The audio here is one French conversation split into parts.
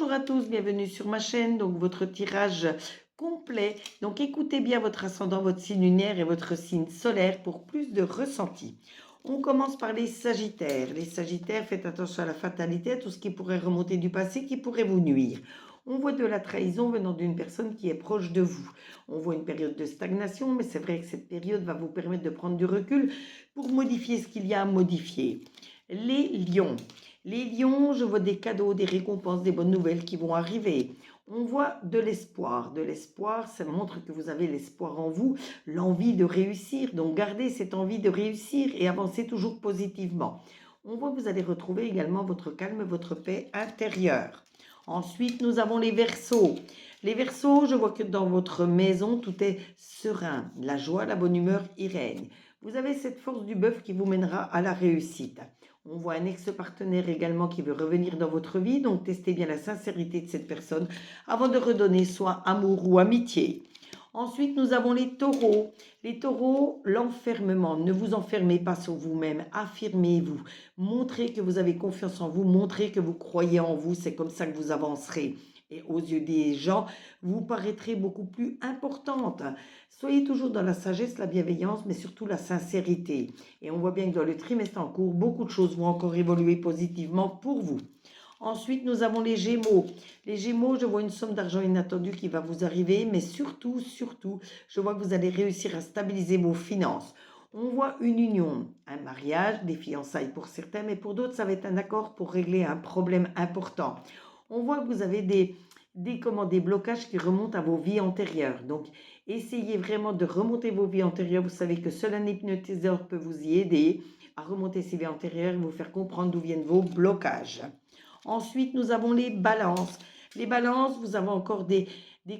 Bonjour à tous, bienvenue sur ma chaîne, donc votre tirage complet. Donc écoutez bien votre ascendant, votre signe lunaire et votre signe solaire pour plus de ressenti. On commence par les Sagittaires. Les Sagittaires, faites attention à la fatalité, à tout ce qui pourrait remonter du passé, qui pourrait vous nuire. On voit de la trahison venant d'une personne qui est proche de vous. On voit une période de stagnation, mais c'est vrai que cette période va vous permettre de prendre du recul pour modifier ce qu'il y a à modifier. Les Lions. Les lions, je vois des cadeaux, des récompenses, des bonnes nouvelles qui vont arriver. On voit de l'espoir. De l'espoir, ça montre que vous avez l'espoir en vous, l'envie de réussir. Donc gardez cette envie de réussir et avancez toujours positivement. On voit que vous allez retrouver également votre calme, votre paix intérieure. Ensuite, nous avons les Verseaux. Les Verseaux, je vois que dans votre maison, tout est serein. La joie, la bonne humeur y règne. Vous avez cette force du bœuf qui vous mènera à la réussite. On voit un ex-partenaire également qui veut revenir dans votre vie, donc testez bien la sincérité de cette personne avant de redonner soit amour ou amitié. Ensuite, nous avons les taureaux. Les taureaux, l'enfermement. Ne vous enfermez pas sur vous-même. Affirmez-vous. Montrez que vous avez confiance en vous. Montrez que vous croyez en vous. C'est comme ça que vous avancerez. Et aux yeux des gens, vous paraîtrez beaucoup plus importante. Soyez toujours dans la sagesse, la bienveillance, mais surtout la sincérité. Et on voit bien que dans le trimestre en cours, beaucoup de choses vont encore évoluer positivement pour vous. Ensuite, nous avons les Gémeaux. Les Gémeaux, je vois une somme d'argent inattendue qui va vous arriver, mais surtout, je vois que vous allez réussir à stabiliser vos finances. On voit une union, un mariage, des fiançailles pour certains, mais pour d'autres, ça va être un accord pour régler un problème important. On voit que vous avez des blocages qui remontent à vos vies antérieures. Donc, essayez vraiment de remonter vos vies antérieures. Vous savez que seul un hypnotiseur peut vous y aider à remonter ces vies antérieures et vous faire comprendre d'où viennent vos blocages. Ensuite, nous avons les balances. Les balances, vous avez encore des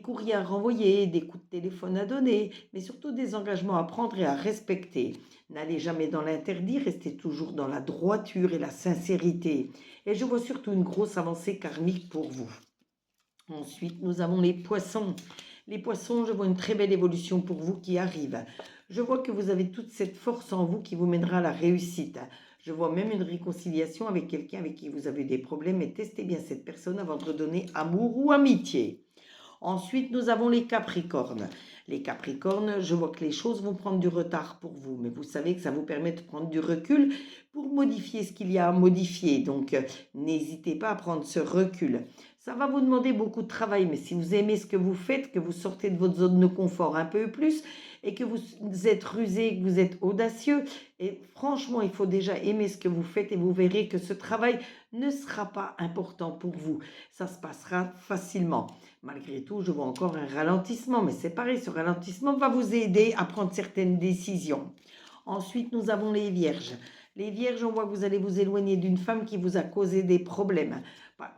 courriers à renvoyer, des coups de téléphone à donner, mais surtout des engagements à prendre et à respecter. N'allez jamais dans l'interdit, restez toujours dans la droiture et la sincérité. Et je vois surtout une grosse avancée karmique pour vous. Ensuite, nous avons les poissons. Les poissons, je vois une très belle évolution pour vous qui arrive. Je vois que vous avez toute cette force en vous qui vous mènera à la réussite. Je vois même une réconciliation avec quelqu'un avec qui vous avez des problèmes et testez bien cette personne avant de redonner amour ou amitié. Ensuite, nous avons les Capricornes. Les Capricornes, je vois que les choses vont prendre du retard pour vous, mais vous savez que ça vous permet de prendre du recul pour modifier ce qu'il y a à modifier. Donc, n'hésitez pas à prendre ce recul. Ça va vous demander beaucoup de travail, mais si vous aimez ce que vous faites, que vous sortez de votre zone de confort un peu plus et que vous êtes rusé, que vous êtes audacieux, et franchement, il faut déjà aimer ce que vous faites et vous verrez que ce travail ne sera pas important pour vous. Ça se passera facilement. Malgré tout, je vois encore un ralentissement, mais c'est pareil, ce ralentissement va vous aider à prendre certaines décisions. Ensuite, nous avons les Vierges. Les Vierges, on voit que vous allez vous éloigner d'une femme qui vous a causé des problèmes.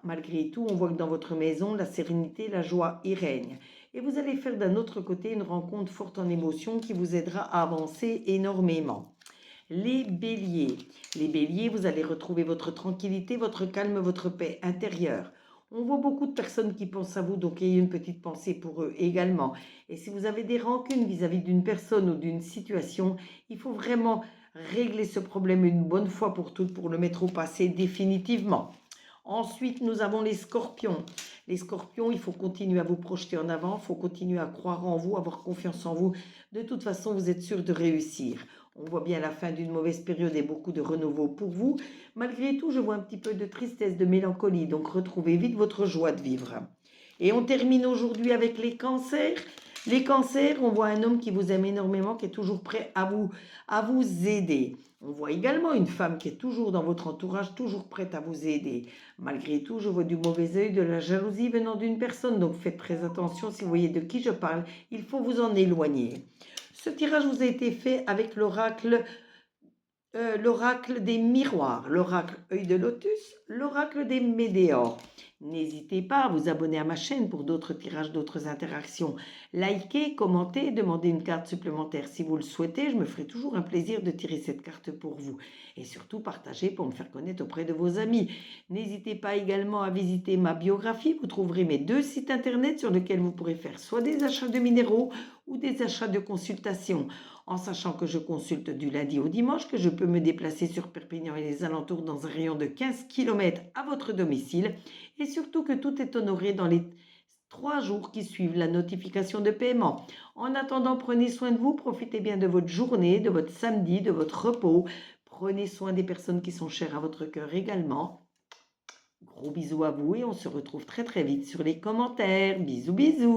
Malgré tout, on voit que dans votre maison, la sérénité, la joie y règne. Et vous allez faire d'un autre côté une rencontre forte en émotion qui vous aidera à avancer énormément. Les Béliers. Les Béliers, vous allez retrouver votre tranquillité, votre calme, votre paix intérieure. On voit beaucoup de personnes qui pensent à vous, donc ayez une petite pensée pour eux également. Et si vous avez des rancunes vis-à-vis d'une personne ou d'une situation, il faut vraiment régler ce problème une bonne fois pour toutes pour le mettre au passé définitivement. Ensuite, nous avons les Scorpions. Les Scorpions, il faut continuer à vous projeter en avant, il faut continuer à croire en vous, avoir confiance en vous. De toute façon, vous êtes sûr de réussir. On voit bien la fin d'une mauvaise période et beaucoup de renouveau pour vous. Malgré tout, je vois un petit peu de tristesse, de mélancolie. Donc, retrouvez vite votre joie de vivre. Et on termine aujourd'hui avec les Cancers. Les Cancers, on voit un homme qui vous aime énormément, qui est toujours prêt à vous aider. On voit également une femme qui est toujours dans votre entourage, toujours prête à vous aider. Malgré tout, je vois du mauvais œil, de la jalousie venant d'une personne. Donc, faites très attention si vous voyez de qui je parle. Il faut vous en éloigner. Ce tirage vous a été fait avec l'oracle des miroirs, l'oracle œil de lotus, l'oracle des météores. N'hésitez pas à vous abonner à ma chaîne pour d'autres tirages, d'autres interactions. Likez, commentez, demandez une carte supplémentaire si vous le souhaitez. Je me ferai toujours un plaisir de tirer cette carte pour vous. Et surtout, partagez pour me faire connaître auprès de vos amis. N'hésitez pas également à visiter ma biographie. Vous trouverez mes 2 sites internet sur lesquels vous pourrez faire soit des achats de minéraux ou des achats de consultations. en sachant que je consulte du lundi au dimanche, que je peux me déplacer sur Perpignan et les alentours dans un rayon de 15 km à votre domicile et surtout que tout est honoré dans les 3 jours qui suivent la notification de paiement. En attendant, prenez soin de vous, profitez bien de votre journée, de votre samedi, de votre repos. Prenez soin des personnes qui sont chères à votre cœur également. Gros bisous à vous et on se retrouve très très vite sur les commentaires. Bisous bisous.